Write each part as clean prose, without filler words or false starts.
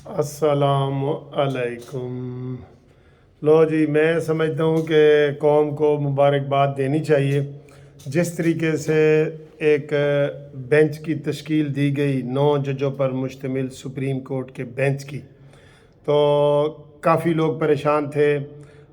अस्सलाम अलैकुम। लो जी, मैं समझता हूँ कि कौम को मुबारकबाद देनी चाहिए। जिस तरीके से एक बेंच की तश्कील दी गई 9 जजों पर मुश्तमिल सुप्रीम कोर्ट के बेंच की, तो काफ़ी लोग परेशान थे।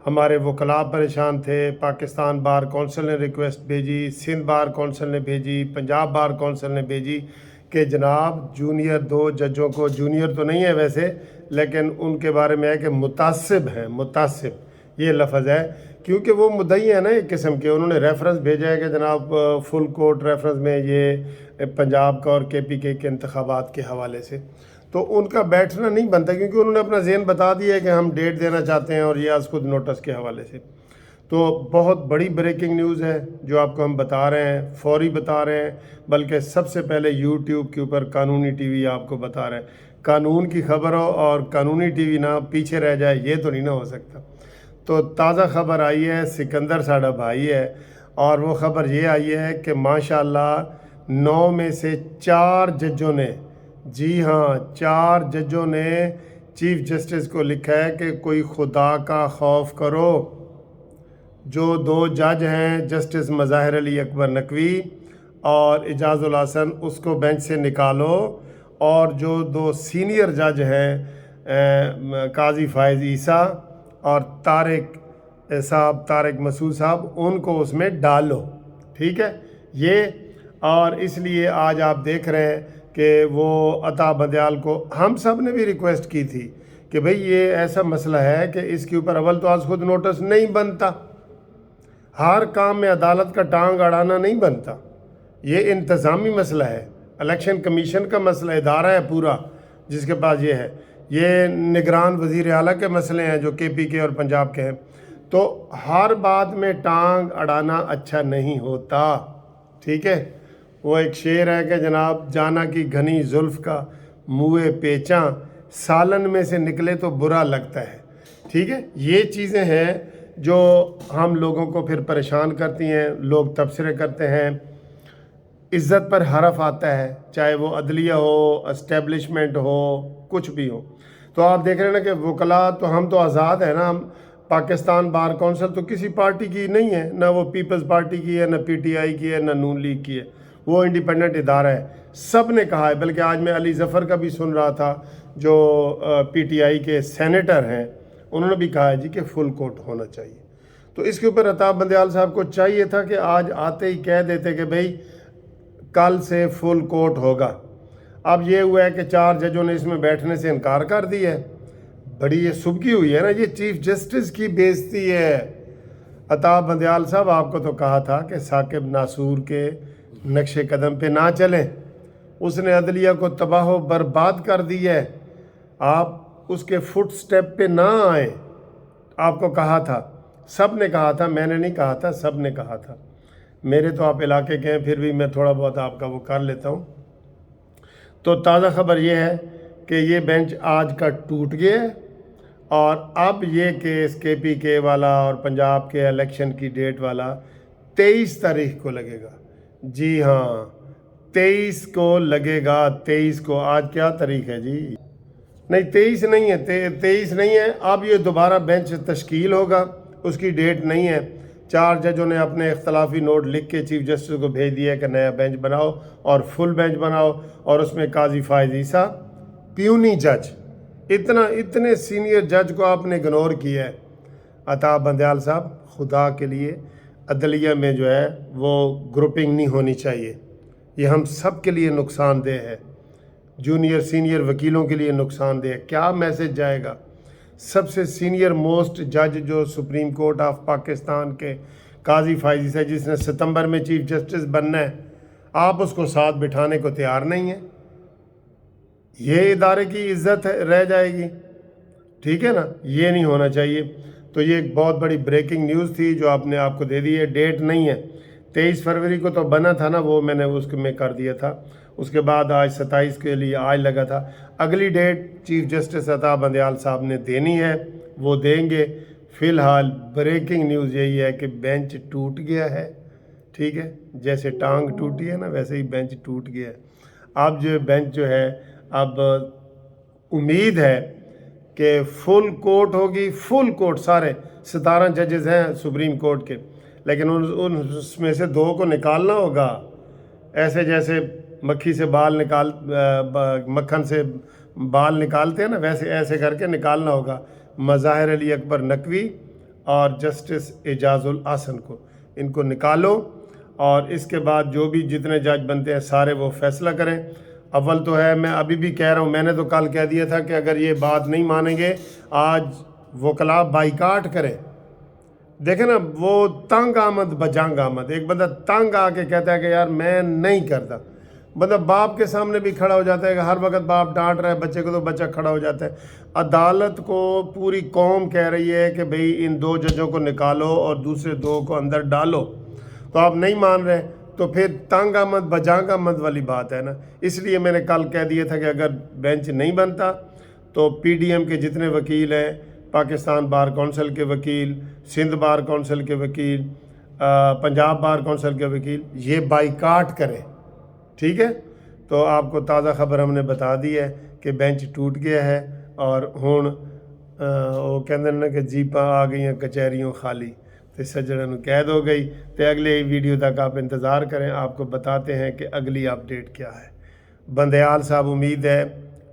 हमारे वकला परेशान थे। पाकिस्तान बार कौंसिल ने रिक्वेस्ट भेजी, सिंध बार कौंसिल ने भेजी, पंजाब बार कौंसिल ने भेजी कि जनाब जूनियर 2 जजों को, जूनियर तो नहीं है वैसे, लेकिन उनके बारे में है कि मुतासिब हैं। मुतासिब ये लफ्ज़ है क्योंकि वो मुद्दई है ना एक किस्म के। उन्होंने रेफरेंस भेजा है कि जनाब फुल कोर्ट रेफरेंस में ये पंजाब का और KPK के इंतखाबात के हवाले से, तो उनका बैठना नहीं बनता क्योंकि उन्होंने अपना ज़हन बता दिया है कि हम डेट देना चाहते हैं, और ये आज खुद नोटिस के हवाले से। तो बहुत बड़ी ब्रेकिंग न्यूज़ है जो आपको हम बता रहे हैं, फौरी बता रहे हैं, बल्कि सबसे पहले यूट्यूब के ऊपर कानूनी TV आपको बता रहे हैं। कानून की खबर हो और कानूनी TV ना पीछे रह जाए, ये तो नहीं ना हो सकता। तो ताज़ा खबर आई है, सिकंदर साड़ा भाई है, और वो ख़बर ये आई है कि माशाल्लाह 9 में से 4 जजों ने, जी हाँ 4 जजों ने चीफ जस्टिस को लिखा है कि कोई खुदा का खौफ करो। जो 2 जज हैं, जस्टिस मज़ाहिर अली अकबर नकवी और इजाज़ुल हसन, उसको बेंच से निकालो, और जो 2 सीनियर जज हैं काजी फ़ाइज़ ईसा और तारिक मसूद साहब, उनको उसमें डालो। ठीक है ये। और इसलिए आज आप देख रहे हैं कि वो अता बंदयाल को हम सब ने भी रिक्वेस्ट की थी कि भाई ये ऐसा मसला है कि इसके ऊपर अव्वल तो आज खुद नोटिस नहीं बनता। हर काम में अदालत का टांग अड़ाना नहीं बनता। ये इंतज़ामी मसला है, इलेक्शन कमीशन का मसला, इदारा है पूरा जिसके पास ये है। ये निगरान वज़ीर आला के मसले हैं जो KPK और पंजाब के हैं। तो हर बात में टांग अड़ाना अच्छा नहीं होता। ठीक है। वो एक शेर है कि जनाब जाना की घनी जुल्फ़ का मुँह पेचा, सालन में से निकले तो बुरा लगता है। ठीक है। ये चीज़ें हैं जो हम लोगों को फिर परेशान करती हैं। लोग तबसरे करते हैं, इज़्ज़त पर हरफ आता है, चाहे वो अदलिया हो, इस्टेब्लिशमेंट हो, कुछ भी हो। तो आप देख रहे हैं ना कि वकला तो हम तो आज़ाद है ना। हम पाकिस्तान बार कौंसिल तो किसी पार्टी की नहीं है, ना वो पीपल्स पार्टी की है, ना PTI की है, ना नून लीग की है। वो इंडिपेंडेंट इदारा है। सब ने कहा है, बल्कि आज मैं अली ज़फ़र का भी सुन रहा था जो PTI के सेनेटर हैं, उन्होंने भी कहा है जी कि फुल कोर्ट होना चाहिए। तो इसके ऊपर अता बंदयाल साहब को चाहिए था कि आज आते ही कह देते कि भाई कल से फुल कोर्ट होगा। अब ये हुआ है कि 4 जजों ने इसमें बैठने से इनकार कर दिया है। बड़ी ये सुबकी हुई है ना, ये चीफ जस्टिस की बेइज्जती है। अता बंदयाल साहब, आपको तो कहा था कि साकिब नासूर के नक्शे कदम पे ना चलें, उसने अदलिया को तबाह व बर्बाद कर दिया है। आप उसके फुट स्टेप पे ना आए। आपको कहा था, सब ने कहा था, मैंने नहीं कहा था, सब ने कहा था। मेरे तो आप इलाके के हैं, फिर भी मैं थोड़ा बहुत आपका वो कर लेता हूँ। तो ताज़ा खबर ये है कि ये बेंच आज का टूट गया है, और अब ये केस KPK वाला और पंजाब के इलेक्शन की डेट वाला 23 तारीख को लगेगा। जी हाँ 23 को लगेगा। 23 को। आज क्या तारीख है जी? नहीं 23 नहीं है, 23 नहीं है। अब ये दोबारा बेंच तश्कील होगा, उसकी डेट नहीं है। 4 जजों ने अपने इख्तलाफी नोट लिख के चीफ जस्टिस को भेज दिया कि नया बेंच बनाओ और फुल बेंच बनाओ, और उसमें काजी फ़ाइज़ ईसा, प्यूनी जज। इतने सीनियर जज को आपने इग्नोर किया है। अता बंदयाल साहब, खुदा के लिए अदलिया में जो है वो ग्रुपिंग नहीं होनी चाहिए। ये हम सब के लिए नुकसानदेह है। जूनियर सीनियर वकीलों के लिए नुकसानदेह। क्या मैसेज जाएगा? सबसे सीनियर मोस्ट जज जो सुप्रीम कोर्ट ऑफ पाकिस्तान के काजी फ़ाइज़ ईसा, जिसने सितंबर में चीफ जस्टिस बनना है, आप उसको साथ बिठाने को तैयार नहीं है। ये इदारे की इज्जत रह जाएगी। ठीक है ना, ये नहीं होना चाहिए। तो ये एक बहुत बड़ी ब्रेकिंग न्यूज़ थी जो आपको दे दी है। डेट नहीं है, 23 फरवरी को तो बना था ना, वो मैंने उसके में कर दिया था। उसके बाद आज 27 के लिए आज लगा था। अगली डेट चीफ जस्टिस अता बंदयाल साहब ने देनी है, वो देंगे। फ़िलहाल ब्रेकिंग न्यूज़ यही है कि बेंच टूट गया है। ठीक है, जैसे टांग टूटी है ना, वैसे ही बेंच टूट गया है। अब जो बेंच जो है, अब امید ہے کہ فل کوٹ ہوگی، فل کوٹ سارے 17 ججز ہیں سپریم کورٹ کے، لیکن اس میں سے 2 کو نکالنا ہوگا، ایسے جیسے مکھی سے بال مکھن سے بال نکالتے ہیں نا، ویسے ایسے کر کے نکالنا ہوگا مظاہر علی اکبر نقوی اور جسٹس اعجاز الاحسن کو، ان کو نکالو، اور اس کے بعد جو بھی جتنے جج بنتے ہیں سارے وہ فیصلہ کریں۔ اول تو ہے، میں ابھی بھی کہہ رہا ہوں، میں نے تو کل کہہ دیا تھا کہ اگر یہ بات نہیں مانیں گے آج وکلاء بائیکاٹ کریں۔ دیکھیں نا، وہ تنگ آمد بجنگ آمد، ایک بندہ تنگ آ کے کہتا ہے کہ یار میں نہیں کرتا، بندہ باپ کے سامنے بھی کھڑا ہو جاتا ہے کہ ہر وقت باپ ڈانٹ رہا ہے بچے کو تو بچہ کھڑا ہو جاتا ہے۔ عدالت کو پوری قوم کہہ رہی ہے کہ بھئی ان 2 ججوں کو نکالو اور دوسرے 2 کو اندر ڈالو، تو آپ نہیں مان رہے، تو پھر تنگ آمد بجانگ آمد والی بات ہے نا۔ اس لیے میں نے کل کہہ دیا تھا کہ اگر بینچ نہیں بنتا تو پی ڈی ایم کے جتنے وکیل ہیں، پاکستان بار کونسل کے وکیل، سندھ بار کونسل کے وکیل، پنجاب بار کونسل کے وکیل، یہ بائیکاٹ کریں، ٹھیک ہے؟ تو آپ کو تازہ خبر ہم نے بتا دی ہے کہ بینچ ٹوٹ گیا ہے، اور ہن وہ کہندے نے کہ جیپاں آ گئی ہیں کچہریوں خالی، تو سجڑوں نوں قید ہو گئی۔ تو اگلے ویڈیو تک آپ انتظار کریں، آپ کو بتاتے ہیں کہ اگلی اپڈیٹ کیا ہے۔ بندیال صاحب، امید ہے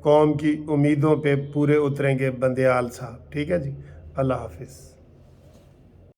قوم کی امیدوں پہ پورے اتریں گے بندیال صاحب، ٹھیک ہے جی، اللہ حافظ۔